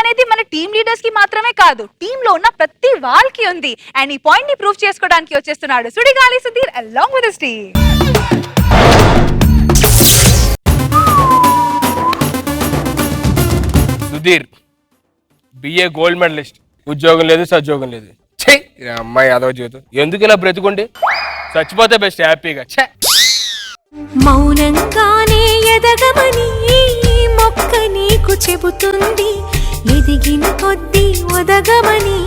అనేది మన team leaders కి మాత్రమే కాదు, టీమ్ లో ఉన్న ప్రతి వాళ్ళకి ఉంది. అండ్ ఈ పాయింట్ ని ప్రూవ్ చేసుకోవడానికి వచ్చేస్తున్నాడు Sudigali Sudheer along with his team. Sudheer BA gold medalist, ఉద్యోగం లేదు సద్యోగం లేదు. అమ్మాయి అదవ జీవితం ఎందుకు ఇలా బ్రతుకుండి, చచ్చిపోతే బెస్ట్ హ్యాపీగా. మౌనంగానే ఎదగమని మొక్క నీకు చెబుతుంది, ఎదిగిన కొద్దీ ఒదగమని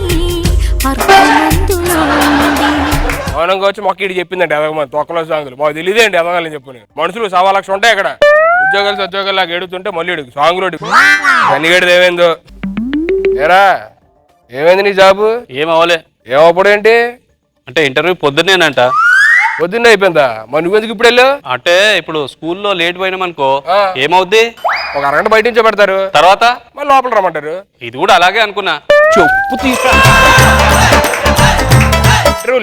మౌనంగా వచ్చి మొక్క ఇటు చెప్పిందండి ఎదగమని. తొక్కలో సాంగులు మాకు తెలియదేండి ఎదగాలని చెప్పు. మనుషులు 1.25 లక్షలు ఉంటాయి అక్కడ, ఉద్యోగాలు సద్యోగాలు లాగా ఏడుతుంటే మళ్ళీ అడుగు సాంగులు అడుగు. కనిగడిది ఏమైందో ఏరా, ఏమైంది నీ జాబు? ఏమవలే. ఏమప్పుడు ఏంటి అంటే ఇంటర్వ్యూ పొద్దున్నేనంట. పొద్దున్నే అయిపోయిందా? మరి నువ్వెందుకు ఇప్పుడు వెళ్ళావు? అంటే ఇప్పుడు స్కూల్లో లేట్ పోయినామనుకో ఏమవుద్ది, ఒక అరగంట బయట నుంచే పెడతారు, తర్వాత మళ్ళీ లోపల రమ్మంటారు. ఇది కూడా అలాగే అనుకున్నా. చెప్పు తీసుకు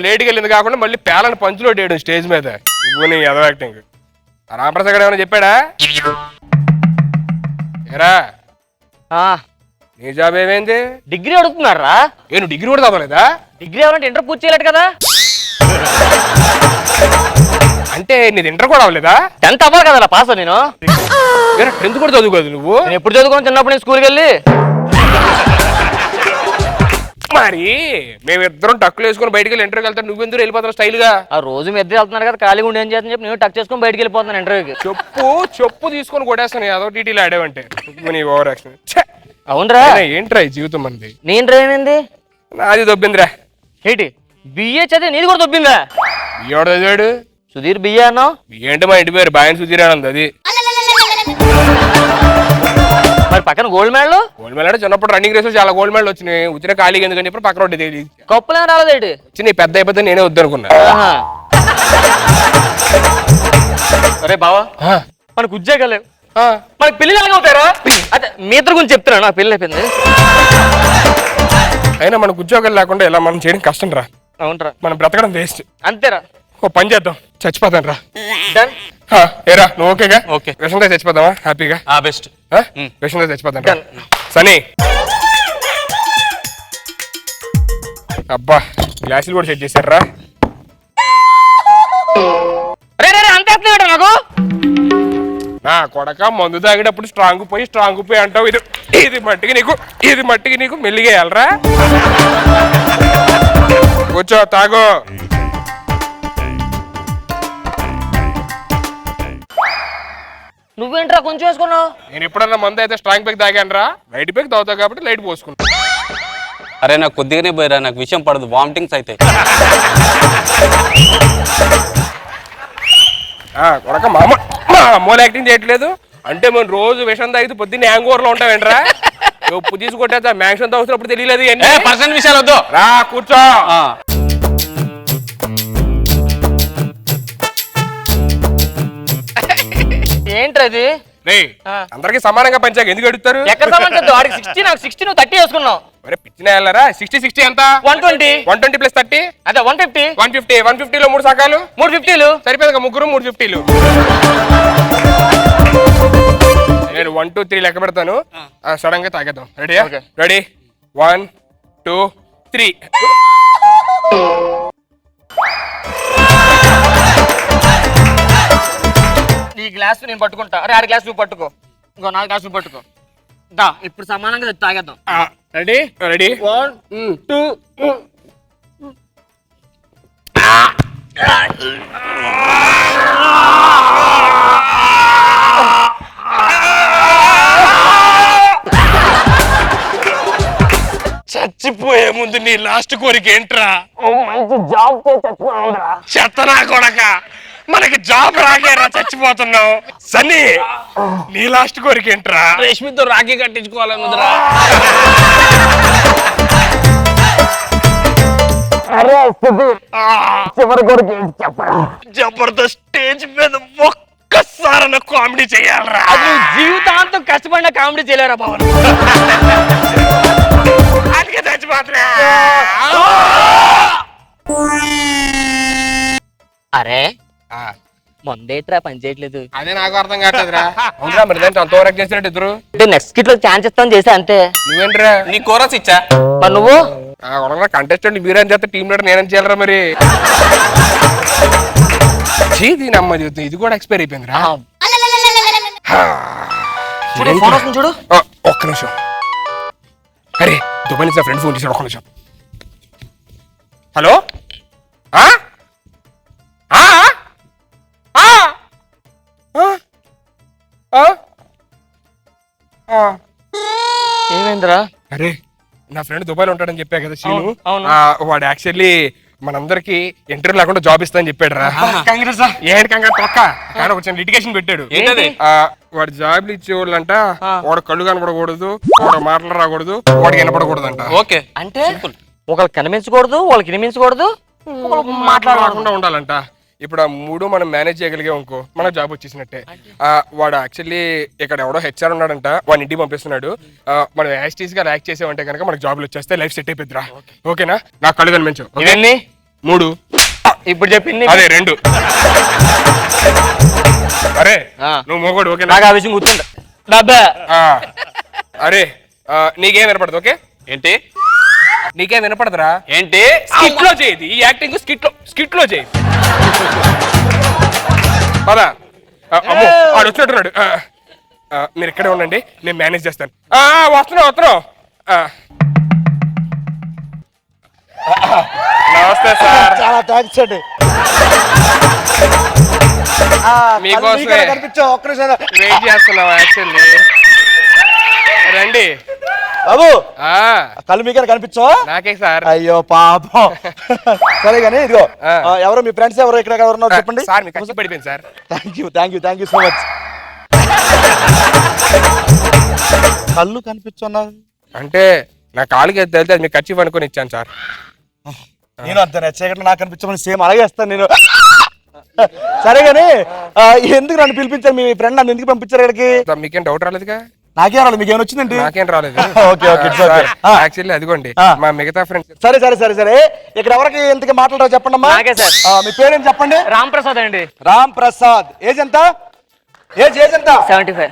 లేట్కి వెళ్ళింది కాకుండా మళ్ళీ పేలని పంచులో వేయడం స్టేజ్ మీద. నువ్వు నీ ఎదవ యాక్టింగ్. రామప్రసాద్ గారు ఏమైనా చెప్పాడా? ఏరా నీ జాబ్ ఏమైంది? డిగ్రీ అడుగుతున్నారా? నువ్వు డిగ్రీ కూడా చదవలేదా? డిగ్రీ అవ్వాలంటే ఇంటర్ పూర్తి చేయలేడు కదా. అంటే నీది ఇంటర్ కూడా అవ్వలేదా? 10th అవ్వాలి కదా పాస్. నేను 10th కూడా చదువుకోదు నువ్వు? నేను ఎప్పుడు చదువుకున్నాను? చిన్నప్పుడు నేను స్కూల్కి వెళ్ళి. మరి మేమిద్దరం టక్కులు వేసుకుని బయటకు వెళ్ళి ఇంటర్వ్యూకి వెళ్తాను, నువ్వెందుకు వెళ్ళిపోతావు స్టైల్ గా? ఆ రోజు మీ ఇద్దరు వెళ్తున్నారు కదా, ఖాళీగా ఉండి ఏం చేస్తాను చెప్పి నేను టక్ చేసుకుని బయటకు వెళ్ళిపోతున్నాను ఇంటర్వ్యూకి. చెప్పు తీసుకొని కొట్టేస్తాను అదో టీటీలో ఆడేవంటే. నీ ఓవర్ యాక్షన్. అవునరా? ఏంట్రా ఈ జీవితం మనది? నేను డ్రైవింది నాది దొబ్బిందిరా. ఏంటి బిఏ చదివి నీది కూడా దొబ్బిందా? ఎవడు చదివాడు? సుధీర్ బిఏ అన్నావు ఏంటి మా ఇంటి పేరు బాయన్ సుధీర్ అని ఉంది. అది మరి పక్కన గోల్డ్ మెడల్. గోల్డ్ మెడల్ అంటే చిన్నప్పుడు రన్నింగ్ రేస్ చాలా గోల్డ్ మెడల్ వచ్చినాయి. వచ్చిన ఖాళీగా ఎందుకని చెప్పి పక్కన ఒకటి తెలియదు. కప్పులేం రాలేదేంటి? వచ్చి పెద్ద అయిపోతే నేనే వద్దనుకున్నా. అరే బావా మనకు ఉద్యోగాలు లేవు, మనకి పెళ్లి ఎలాగ అవుతారా? అదే మీ ఇద్దరు గురించి చెప్తున్నా, నా పెళ్లి అయిపోయింది. అయినా మనకు ఉద్యోగాలు లేకుండా ఇలా మనం చేయడం కష్టం రా. అవునరా, మనం బ్రతకడం వేస్ట్. అంతేరా. ఓ పని చేద్దాం, చచ్చిపోతాను రా. డన్. ఏరా నువ్వు ఓకేగా? ఓకే. విషంతో చచ్చిపోదామా హ్యాపీగా? బెస్ట్. విషంతో చచ్చిపోతాను. సనీ అబ్బా గ్లాసులు కూడా సెట్ చేశారా? అంతే నాకు నా కొడక మందు తాగేటప్పుడు స్ట్రాంగ్ పోయి అంటావు. ఇది మట్టికి నీకు మెల్లిగా వెళ్ళరా. కూర్చో తాగు. నువ్వేంట్రా కొంచెం వేసుకున్నావు? నేను ఎప్పుడన్నా మందు అయితే స్ట్రాంగ్ పేక్ తాగాను రా. లైట్ పేక్ తాగుతావు కాబట్టి లైట్ పోసుకున్నా. అరే నాకు కొద్దిగానే పోయిరా, నాకు విషయం పడదు, వామిటింగ్స్ అయితే. కొడక మామూలు యాక్టింగ్ చేయట్లేదు అంటే మనం రోజు విషం తాగితే పొద్దున్న హ్యాంగ్ ఓవర్ లో ఉంటావేంట్రా? ఉప్పు తీసుకొట్టా మ్యాక్సిమం తాగుతున్నప్పుడు తెలియలేదు. పర్సనల్ విషయాలు వద్దు, రా కూర్చో. ఏంట్రది? అందరికి సమానంగా పంచాక ఎందుకు అడుగుతారు? ఎక్కడ సమానం? వాడికి 60 నాకు 60 నువ్వు 30 వేసుకున్నావు. మరి పిచ్చిన వెళ్ళరా? 60 ఎంత? 120 ప్లస్ 30 అదే 150. 150 లో 3 సకాలు 350లు సరిపోయింది. ముగ్గురు 350లు. నేను 1 2 3 లెక్క పెడతాను, సడన్ గా తాగేద్దాం. రెడీయా? రెడీ 1 2 3. ఈ గ్లాస్ నేను పట్టుకుంటా. అరే 6 గ్లాస్ నువ్వు పట్టుకో, ఇంకో 4 గ్లాస్ నువ్వు పట్టుకో. దా ఇప్పుడు సమానంగా తాగేద్దాం. రెడీ 1 2. చచ్చిపోయే ముందు నీ లాస్ట్ కోరిక ఏంట్రా? మంచి జాబ్ చచ్చిపోరా. చెత్తనా కొడక, మనకి జాబ్ రాకేరా చచ్చిపోతున్నావు. సన్నీ నీ లాస్ట్ కోరిక ఏంట్రా? రేష్మితో రాఖీ కట్టించుకోవాలన్నదిరా. చివరి కోరిక ఏంటి చెప్పరా? జబర్దస్త్ స్టేజ్ మీద ఒక్కసారి కామెడీ చేయాలరా. అది జీవితాంతం కష్టపడిన కామెడీ చేయలేరా బాబు? అందుకే చచ్చిపోతున్నా. అరే మొందేట్రా పని చేయట్లేదు అదే నాకు అర్థం కావట్లేదురా. అవునరా మరి దాంట్లో అంత ఓవర్ చేసినట్టు ఇద్దరు. అంటే నెక్స్ట్ కిట్ లో ఛాన్స్ ఇస్తాను చేసా అంతే. నువ్వేంట్రా? నీ కోరస్ ఇచ్చా. మరి నువ్వు కంటెస్టెంట్ మీరేం చేస్తే టీం లీడర్ నేనేం చేయాలరా మరి? దీని అమ్మ చూద్దాం, ఇది కూడా ఎక్స్పైర్ అయిపోయిందిరా. చూడు ఫోన్ వస్తుంది చూడు. ఒక్క నిమిషం. అరే దుబాయ్ నుంచి నా ఫ్రెండ్ ఫోన్ చేశాడు, ఒక్క నిమిషం. హలో ఏమైందిరా? అరే నా ఫ్రెండ్ దుబాయ్లో ఉంటాడని చెప్పా కదా శీను. అవును. వాడు యాక్చువల్లీ మనందరికి ఇంటర్వ్యూ లేకుండా జాబ్ ఇస్తా అని చెప్పాడు రా. ఏంటి కంగారు తొక్క, కానీ ఒక చిన్న లిటిగేషన్ పెట్టాడు. ఏంటది? వాడు జాబ్లు ఇచ్చేవాళ్ళంట వాడు కళ్ళు కనపడకూడదు, వాడు మాటలు రాకూడదు, వాడికి వినపడకూడదంట. ఓకే అంటే ఒకళ్ళు కనిపించకూడదు, వాళ్ళకి వినిపించకూడదు, మాట్లాడకుండా ఉండాలంట. ఇప్పుడు ఆ మూడు మనం మేనేజ్ చేయగలిగే ఇంకో మన జాబ్ వచ్చేసినట్టే. వాడు యాక్చువల్లీ ఇక్కడ ఎవడో హెచ్ఆర్ ఉన్నాడంట, వాడిని ఇంటికి పంపిస్తున్నాడు. మనం యాక్టీస్ గా యాక్ట్ చేసామంటే కనుక మనకు జాబ్లు వచ్చేస్తే లైఫ్ సెట్ అయిపోద్దిరా. ఓకేనా? నాకు కళ్ళు కనిపించు. ఇవన్నీ 3 ఇప్పుడు చెప్పింది అదే 2. అరే నువ్వు మోగోడు ఓకేనా? నాకు ఆ విషయం గుర్తుండ డబ్బా. అరే నీకేం వినపడదు? ఓకే ఏంటి? నీకేం వినపడదురా? ఏంటి? స్కిట్ లో చేయదు ఈ యాక్టింగ్, స్కిట్ లో చేయి. పదా అమ్మో వాడు వచ్చినట్టున్నాడు. మీరు ఇక్కడే ఉండండి, నేను మేనేజ్ చేస్తాను. వస్తున్నాం. నమస్తే సార్. చాలా థ్యాంక్స్ అండి. మీకోసమే కనిపించావు, ఒక్క నిమిషం వెయిట్ చేస్తున్నాం యాక్చువల్లీ. రండి బాబు. ఆ కళ్ళు మీకైనా కనిపించావా? నాకే సార్. అయ్యో పాపం. సరే కానీ ఇదిగో ఎవరో మీ ఫ్రెండ్స్ ఎవరో ఇక్కడ ఎవరున్నారు చెప్పండి. సార్ మీకు ఖర్చు పడిపోయింది sir. Thank you so much. కళ్ళు కనిపించున్నారు అంటే నా కాలుకి తెలితే అది మీకు ఖర్చు అనుకుని ఇచ్చాను సార్. నేను అంతే చీకట్లో నాకు కనిపించమని సేమ్ అలాగే ఇస్తాను నేను. సరే కానీ ఎందుకు నన్ను పిలిపించారు? మీ ఫ్రెండ్ నన్ను ఎందుకు పంపించారు ఇక్కడికి? మీకేం డౌట్ రాలేదుగా? నాకేం రాలేదు, మీకేమైనా వచ్చిందండి? నాకేం రాలేదు. ఓకే యాక్చువల్లీ అదిగోండి మా మిగతా ఫ్రెండ్స్. సరే ఇక్కడ ఎవరికి ఎంతగా మాట్లాడారో చెప్పండి అమ్మా. నాకే సార్. మీ పేరేం చెప్పండి? రామ్ ప్రసాద్ అండి. రామ్ ప్రసాద్. ఏజ్ ఎంత? ఏజ్ ఎంత? 75.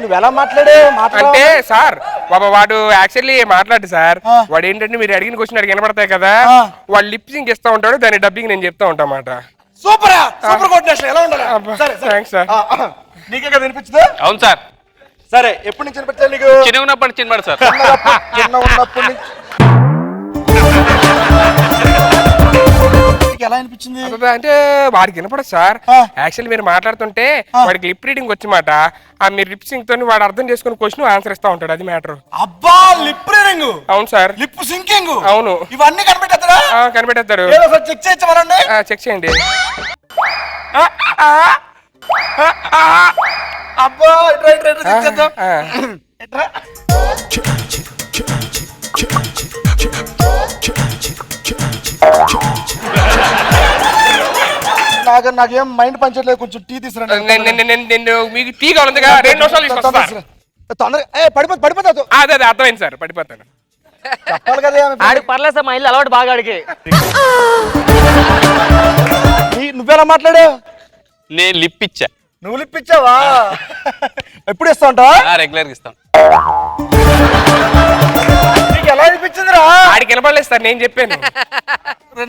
నువ్వు ఎలా మాట్లాడే అంటే సార్ బాబా వాడు యాక్చువల్లీ మాట్లాడు సార్. వాడు ఏంటంటే మీరు అడిగిన క్వశ్చన్ అడిగి వినపడతాయి కదా, వాడు లిప్సింగ్ ఇస్తా ఉంటాడు, దాని డబ్బింగ్ నేను చెప్తా ఉంటా మాట. Super coordination. ఎలా ఉండాలి? Thanks sir. నీకే కదా వినిపించదు? అవును సార్. సరే ఎప్పటి నుంచి వినిపించాలి నీకు? చిన్న ఉన్నప్పుడు సార్. చిన్న ఉన్నప్పటి నుంచి ఎలా అనిపించింది? అంటే వాడికి వినపడదు సార్. యాక్చువల్లీ మీరు మాట్లాడుతుంటే వాడికి లిప్ రీడింగ్ వచ్చి మాట, మీరు లిప్ సింగ్ తోని వాడు అర్థం చేసుకుని క్వశ్చన్ ఆన్సర్ ఇస్తా ఉంటాడు, అది మ్యాటర్. అబ్బా లిప్ రీడింగ్. అవును సార్. Lip sinking. అవును. ఇవన్నీ కనిపెట్టేస్తారా? కనిపెట్టేస్తారు. చెక్ చేయొచ్చమనండి. చెక్ చేయండి. అబ్బా చెక్ చేద్దాం. నాకేం మైండ్ పనిచేయట్లేదు, కొంచెం టీ తీసుకురండి. మీకు టీ కావాలి 2 నిమిషాలు తీసుకొస్తా. తొందరగా పడిపోతావు. అదే అర్థమైంది సార్, పడిపోతాను. చెప్పాలి కదా. ఆడికి పర్లేదు సార్, మా ఇల్లు అలవాటు బాగా ఆడికి. నువ్వెలా మాట్లాడావు? నేను లిప్ ఇచ్చా. నువ్వు లిప్ ఇచ్చావా? ఎప్పుడు ఇస్తా ఉంటావా? రెగ్యులర్ గా ఇస్తాం. నీకు ఎలా అనిపించిందిరా? ఆడికి వినపడలేదు సార్, నేను చెప్పాను.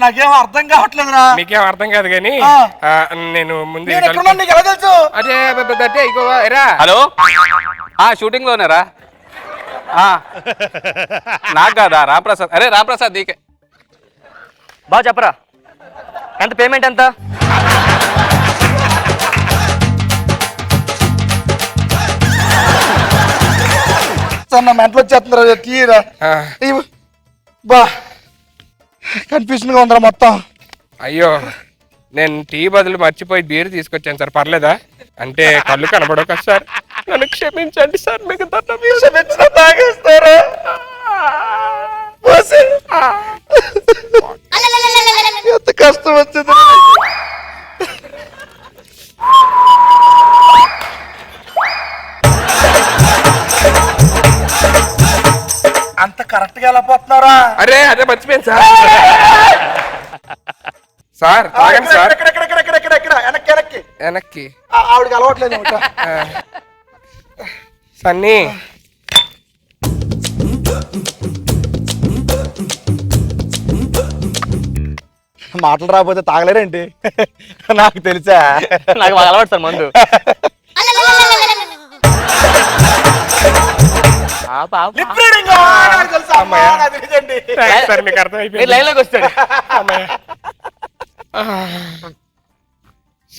నాకేం అర్థం కావట్లేదురా. మీకేం అర్థం కాదు కానీ నేను ముందు నీకు ఎలా తెలుసు? అదే ఇగో ఎరా. హలో షూటింగ్ లోనేరా? నాకు కాదా? రాంప్రసాద్. అరే రాంప్రసాద్ నీకే. బాగా చెప్పరా, ఎంత పేమెంట్ ఎంత? నా మెంటలు వచ్చేస్తుందిరా. తీరా బా కన్ఫ్యూజన్ గా ఉందిరా మొత్తం. అయ్యో నేను టీ బదులు మర్చిపోయి బీర్ తీసుకొచ్చాను సార్, పర్లేదా? అంటే కళ్ళు కనబడవు కదా సార్, నన్ను క్షమించండి సార్. మీకు క్షమించిన తాగేస్తారా? ఎంత కష్టం వచ్చింది. అంత కరెక్ట్ గా ఎలా పోతున్నారా? అరే అదే మర్చిపోయాను సార్. సార్ తాగండి సార్. వెనక్కి వెనక్కి ఆవిడకి అలవాట్లేదు సన్నీ మాటలు రాకపోతే తాగలేరేంటి? నాకు తెలుసా. నాకు బాగా అలవాటు సార్ మందు. సార్ మీకు అర్థమైపోయింది. లైన్ లోకి వస్తాడు.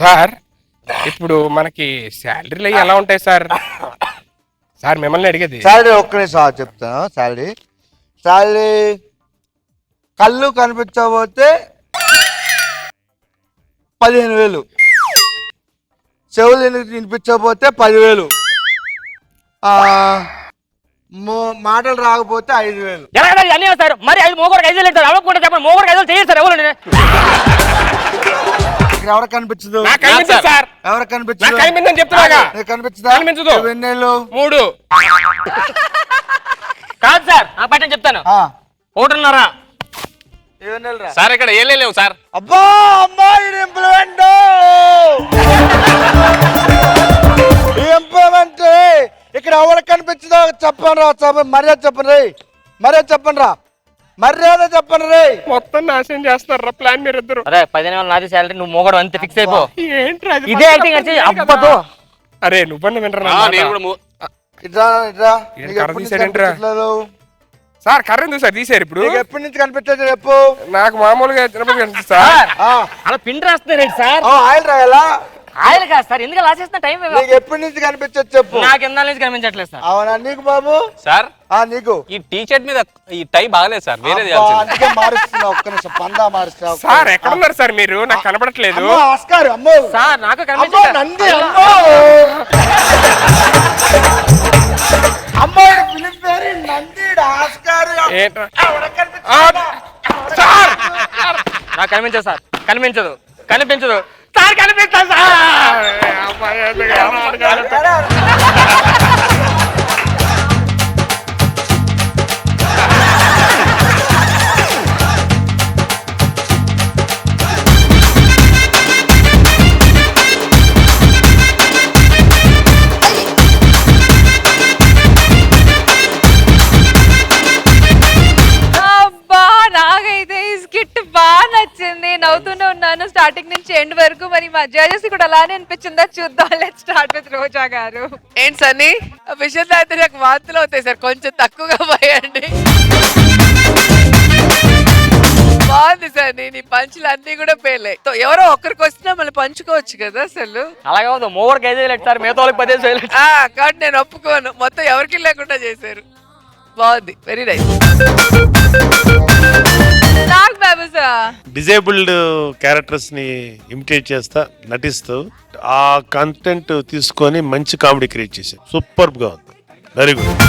సార్ ఇప్పుడు మనకి శాలరీలు ఎలా ఉంటాయి సార్? సార్ మిమ్మల్ని అడిగేది. శాలరీ ఒక్క నిమిషం చెప్తాను. శాలరీ కళ్ళు కనిపించకపోతే 15,000, చెవులు వినిపించకపోతే 10,000, మాటలు రాకపోతే 5,000. ఎలా అన్నీ సార్ మరి 5 మోగోడికి 5 లేదు అవ్వకుండా చెప్పండి. మోగోడికి 5 చేయరు సార్. ఎవరు ఇక్కడ ఎవరికి కనిపించదు? నాకు కనిపించదు సార్. ఎవరికి నాకు కనిపించదు? కనిపించదని చెప్తున్నాగా. కనిపించదా? కనిపించదు. ఎన్నేళ్ళు? 3. కాదు సార్ నాకు పట్టని చెప్తాను. 1.5. సార్ ఇక్కడ ఏం లేవు సార్. అబ్బా అమ్మాయి ఇంప్లిమెంట్ ఇక్కడ ఎవరికి కనిపించదో చెప్పండి రా. మర్యాద చెప్పండి రే. మర్యాద చెప్పండి రే. మొత్తం నాశనం చేస్తారా ప్లాన్ మీరు ఇద్దరు. అదే 15,000 నాది శాలరీ. నువ్వు మోగోడు అంతే ఫిక్స్ అయిపో. ఏంట్రా ఇది? ఇదే యాక్టింగ్ వచ్చి అబ్బతో. అరే నువ్వన్న వినరా? నేను కూడా ఇట్రా ఏంటి కర్ర తీసారేంట్రా? సార్ కర్ర ఎందుకు సార్ తీసారు ఇప్పుడు? ఎప్పటి నుంచి కనిపించదు చెప్పు. నాకు మామూలుగా తిరుపతి కనిపిస్తుంది సార్. అలా పిండి రాస్తున్నారండి సార్. ఆయిల్ రాయాలా? ఆయిల్ కాదు సార్. ఎందుకు అలా చేస్తున్న టైం నీకు ఎప్పటి నుంచి కనిపించదు చెప్పు. నాకు ఎంత నుంచి కనిపించట్లేదు సార్. అవునా నీకు బాబు? సార్ నీకు ఈ టీ షర్ట్ మీద ఈ టై బాగలేదు సార్. వేరే అందుకే మారుస్తున్నా. ఒక్క నిమిషం పందా మారుస్తున్నా. సార్ ఎక్కడున్నారు సార్ మీరు? నాకు కనపడట్లేదు. ఆస్కార్ అమ్మో సార్ నాకు నంది కనిపించట్లేదు. అమ్మో ఫిలిం పేరు నంది ఆస్కార్. ఏంట్రా? సార్ నాకు కనిపించదు సార్. కనిపించదు సార్. కనిపిస్తా సార్. అబ్బా నాకైతే ఈ స్కిట్ బాగా నచ్చింది. నవ్వుతూనే ఉన్నాను స్టార్టింగ్ నుంచి ఎండ్ వరకు. మరి మా జడ్జెస్ కూడా అలానే అనిపించిందా చూద్దాం. లెట్స్ స్టార్ట్ విత్ రోజా గారు. ఏంటి సన్నీ విషయంలో అయితే నాకు వాంతులు అవుతాయి సార్. కొంచెం తక్కువగా పోయండి. బాగుంది సార్. నీ పంచులు అన్ని కూడా పేలే. ఎవరో ఒక్కరికి వచ్చినా మళ్ళీ పంచుకోవచ్చు కదా అసలు. అలాగే ఉంది. మోగోడికి 5 వేలు సార్. మిగతా వాళ్ళకి 10 వేలు. కాబట్టి నేను ఒప్పుకోను. మొత్తం ఎవరికి లేకుండా చేశారు. బాగుంది. Very nice. నాకు బాబు సార్ డిజేబుల్డ్ క్యారెక్టర్స్ ని ఇమిటేట్ చేస్తా నటిస్తూ ఆ కంటెంట్ తీసుకొని మంచి కామెడీ క్రియేట్ చేశారు. సూపర్ గా ఉంది. Very good.